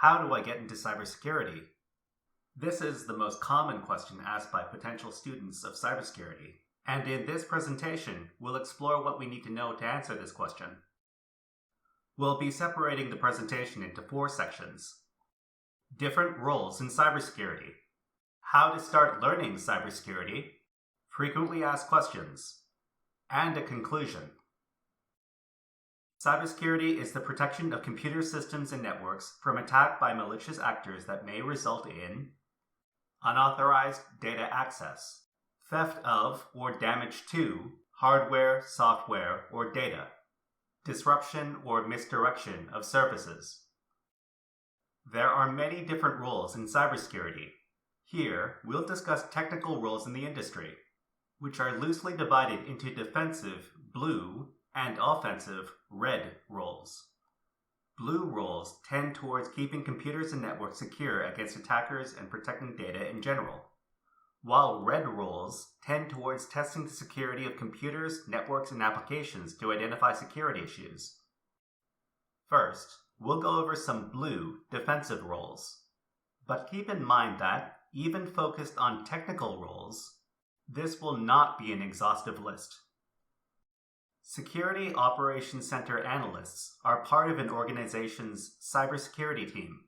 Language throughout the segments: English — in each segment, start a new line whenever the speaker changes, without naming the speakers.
How do I get into cybersecurity? This is the most common question asked by potential students of cybersecurity, and in this presentation, we'll explore what we need to know to answer this question. We'll be separating the presentation into 4 sections. Different roles in cybersecurity, how to start learning cybersecurity, frequently asked questions, and a conclusion. Cybersecurity is the protection of computer systems and networks from attack by malicious actors that may result in unauthorized data access, theft of or damage to hardware, software, or data, disruption or misdirection of services. There are many different roles in cybersecurity. Here, we'll discuss technical roles in the industry, which are loosely divided into defensive, blue, and offensive, red roles. Blue roles tend towards keeping computers and networks secure against attackers and protecting data in general, while red roles tend towards testing the security of computers, networks, and applications to identify security issues. First, we'll go over some blue defensive roles, but keep in mind that, even focused on technical roles, this will not be an exhaustive list. Security Operations Center analysts are part of an organization's cybersecurity team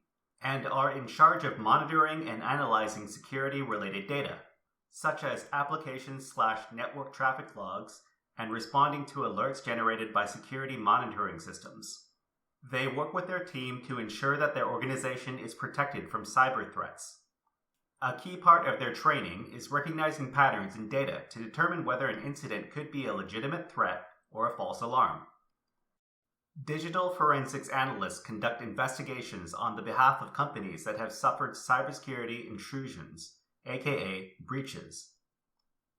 and are in charge of monitoring and analyzing security-related data, such as application/network traffic logs and responding to alerts generated by security monitoring systems. They work with their team to ensure that their organization is protected from cyber threats. A key part of their training is recognizing patterns in data to determine whether an incident could be a legitimate threat or a false alarm. Digital forensics analysts conduct investigations on the behalf of companies that have suffered cybersecurity intrusions, aka breaches.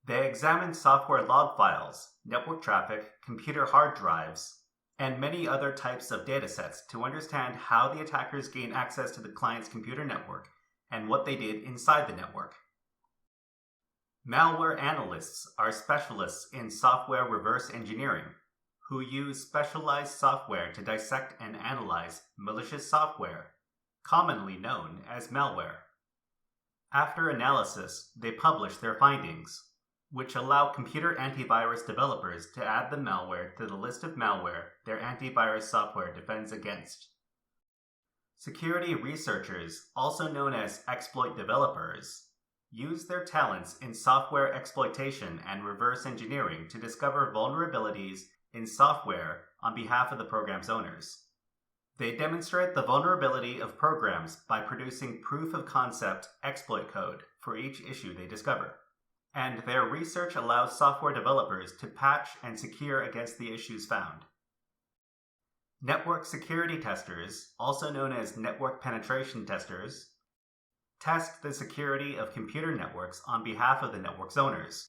They examine software log files, network traffic, computer hard drives, and many other types of datasets to understand how the attackers gain access to the client's computer network and what they did inside the network. Malware analysts are specialists in software reverse engineering who use specialized software to dissect and analyze malicious software, commonly known as malware. After analysis, they publish their findings, which allow computer antivirus developers to add the malware to the list of malware their antivirus software defends against. Security researchers, also known as exploit developers, use their talents in software exploitation and reverse engineering to discover vulnerabilities in software on behalf of the program's owners. They demonstrate the vulnerability of programs by producing proof-of-concept exploit code for each issue they discover, and their research allows software developers to patch and secure against the issues found. Network security testers, also known as network penetration testers, test the security of computer networks on behalf of the network's owners.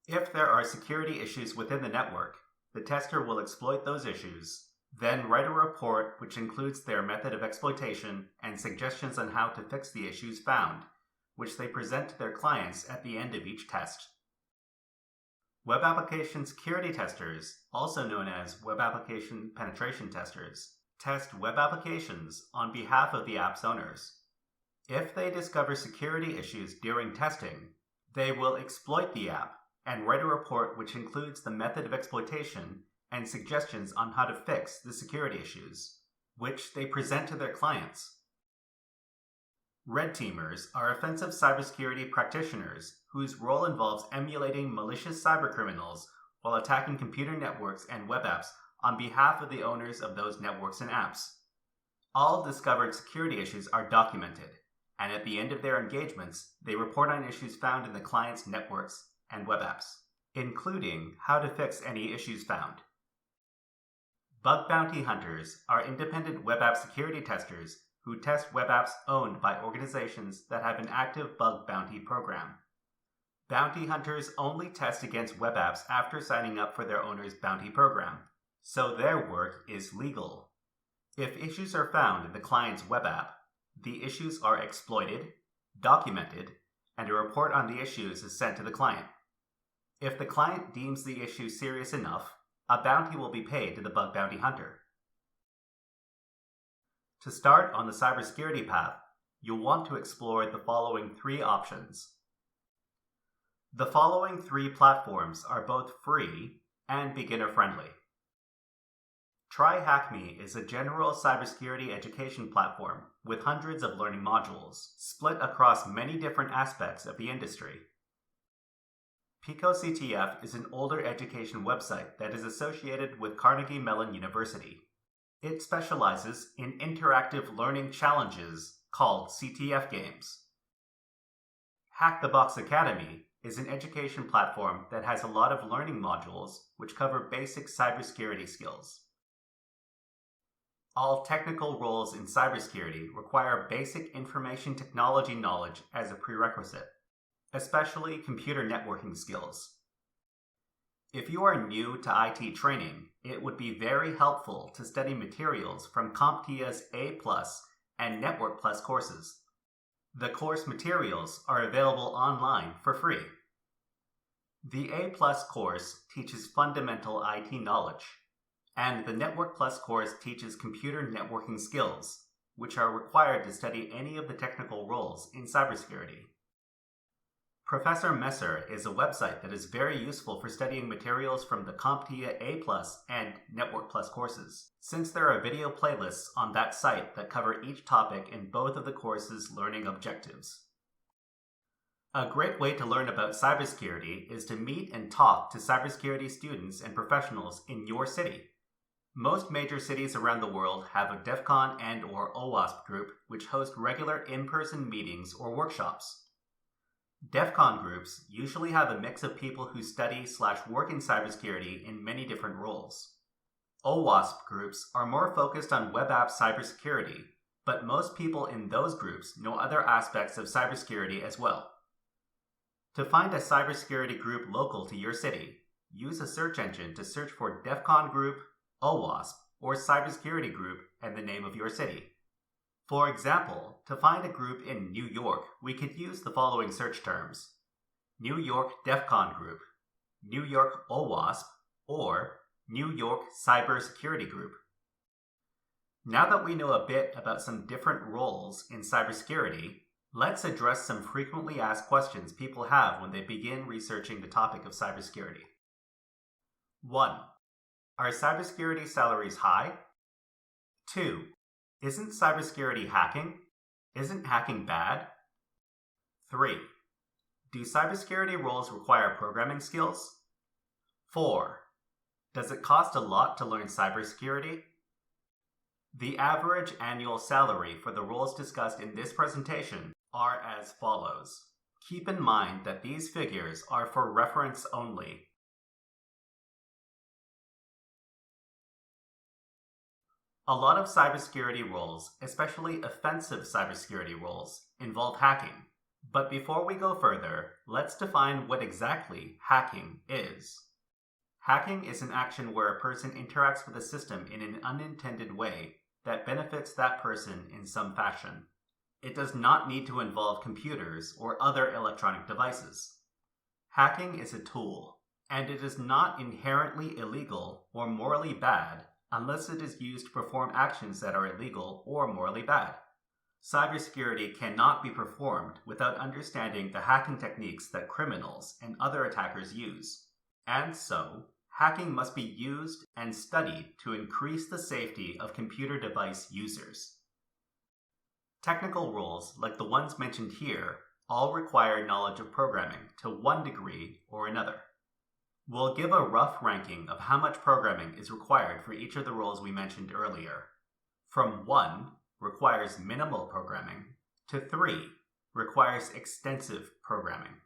If there are security issues within the network, the tester will exploit those issues, then write a report which includes their method of exploitation and suggestions on how to fix the issues found, which they present to their clients at the end of each test. Web application security testers, also known as web application penetration testers, test web applications on behalf of the app's owners. If they discover security issues during testing, they will exploit the app and write a report which includes the method of exploitation and suggestions on how to fix the security issues, which they present to their clients. Red teamers are offensive cybersecurity practitioners whose role involves emulating malicious cybercriminals while attacking computer networks and web apps on behalf of the owners of those networks and apps. All discovered security issues are documented, and at the end of their engagements, they report on issues found in the client's networks and web apps, including how to fix any issues found. Bug bounty hunters are independent web app security testers who test web apps owned by organizations that have an active bug bounty program. Bounty hunters only test against web apps after signing up for their owner's bounty program, so their work is legal. If issues are found in the client's web app, the issues are exploited, documented, and a report on the issues is sent to the client. If the client deems the issue serious enough, a bounty will be paid to the bug bounty hunter. To start on the cybersecurity path, you'll want to explore the following 3 options. The following 3 platforms are both free and beginner-friendly. TryHackMe is a general cybersecurity education platform with hundreds of learning modules, split across many different aspects of the industry. PicoCTF is an older education website that is associated with Carnegie Mellon University. It specializes in interactive learning challenges called CTF games. Hack the Box Academy is an education platform that has a lot of learning modules which cover basic cybersecurity skills. All technical roles in cybersecurity require basic information technology knowledge as a prerequisite, especially computer networking skills. If you are new to IT training, it would be very helpful to study materials from CompTIA's A+ and Network Plus courses. The course materials are available online for free. The A+ course teaches fundamental IT knowledge, and the Network Plus course teaches computer networking skills, which are required to study any of the technical roles in cybersecurity. Professor Messer is a website that is very useful for studying materials from the CompTIA A+ and Network Plus courses, since there are video playlists on that site that cover each topic in both of the course's learning objectives. A great way to learn about cybersecurity is to meet and talk to cybersecurity students and professionals in your city. Most major cities around the world have a DEF CON and/or OWASP group which host regular in-person meetings or workshops. DEF CON groups usually have a mix of people who study/work in cybersecurity in many different roles. OWASP groups are more focused on web app cybersecurity, but most people in those groups know other aspects of cybersecurity as well. To find a cybersecurity group local to your city, use a search engine to search for DEF CON group, OWASP, or cybersecurity group and the name of your city. For example, to find a group in New York, we could use the following search terms: New York DEF CON group, New York OWASP, or New York Cybersecurity group. Now that we know a bit about some different roles in cybersecurity, let's address some frequently asked questions people have when they begin researching the topic of cybersecurity. 1. Are cybersecurity salaries high? 2. Isn't cybersecurity hacking? Isn't hacking bad? 3. Do cybersecurity roles require programming skills? 4. Does it cost a lot to learn cybersecurity? The average annual salary for the roles discussed in this presentation are as follows. Keep in mind that these figures are for reference only. A lot of cybersecurity roles, especially offensive cybersecurity roles, involve hacking. But before we go further, let's define what exactly hacking is. Hacking is an action where a person interacts with a system in an unintended way that benefits that person in some fashion. It does not need to involve computers or other electronic devices. Hacking is a tool, and it is not inherently illegal or morally bad unless it is used to perform actions that are illegal or morally bad. Cybersecurity cannot be performed without understanding the hacking techniques that criminals and other attackers use. And so, hacking must be used and studied to increase the safety of computer device users. Technical roles, like the ones mentioned here, all require knowledge of programming to one degree or another. We'll give a rough ranking of how much programming is required for each of the roles we mentioned earlier. From 1, requires minimal programming, to 3, requires extensive programming.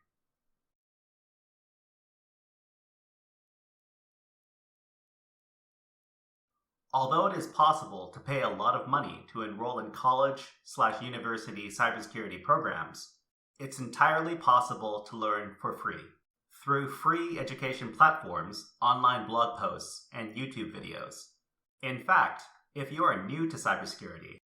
Although it is possible to pay a lot of money to enroll in college/university cybersecurity programs, it's entirely possible to learn for free through free education platforms, online blog posts, and YouTube videos. In fact, if you are new to cybersecurity,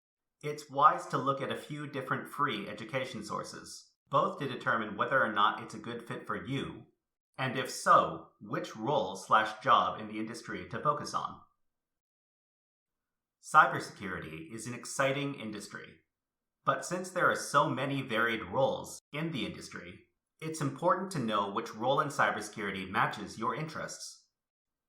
it's wise to look at a few different free education sources, both to determine whether or not it's a good fit for you, and if so, which role/job in the industry to focus on. Cybersecurity is an exciting industry, but since there are so many varied roles in the industry, it's important to know which role in cybersecurity matches your interests.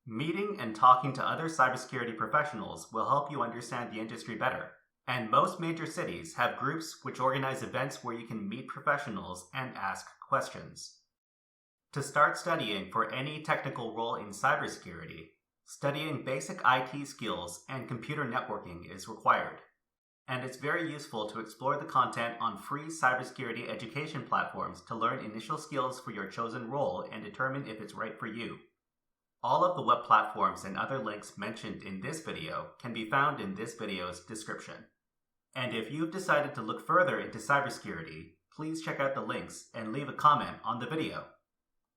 Meeting and talking to other cybersecurity professionals will help you understand the industry better, and most major cities have groups which organize events where you can meet professionals and ask questions. To start studying for any technical role in cybersecurity, studying basic IT skills and computer networking is required, and it's very useful to explore the content on free cybersecurity education platforms to learn initial skills for your chosen role and determine if it's right for you. All of the web platforms and other links mentioned in this video can be found in this video's description. And if you've decided to look further into cybersecurity, please check out the links and leave a comment on the video.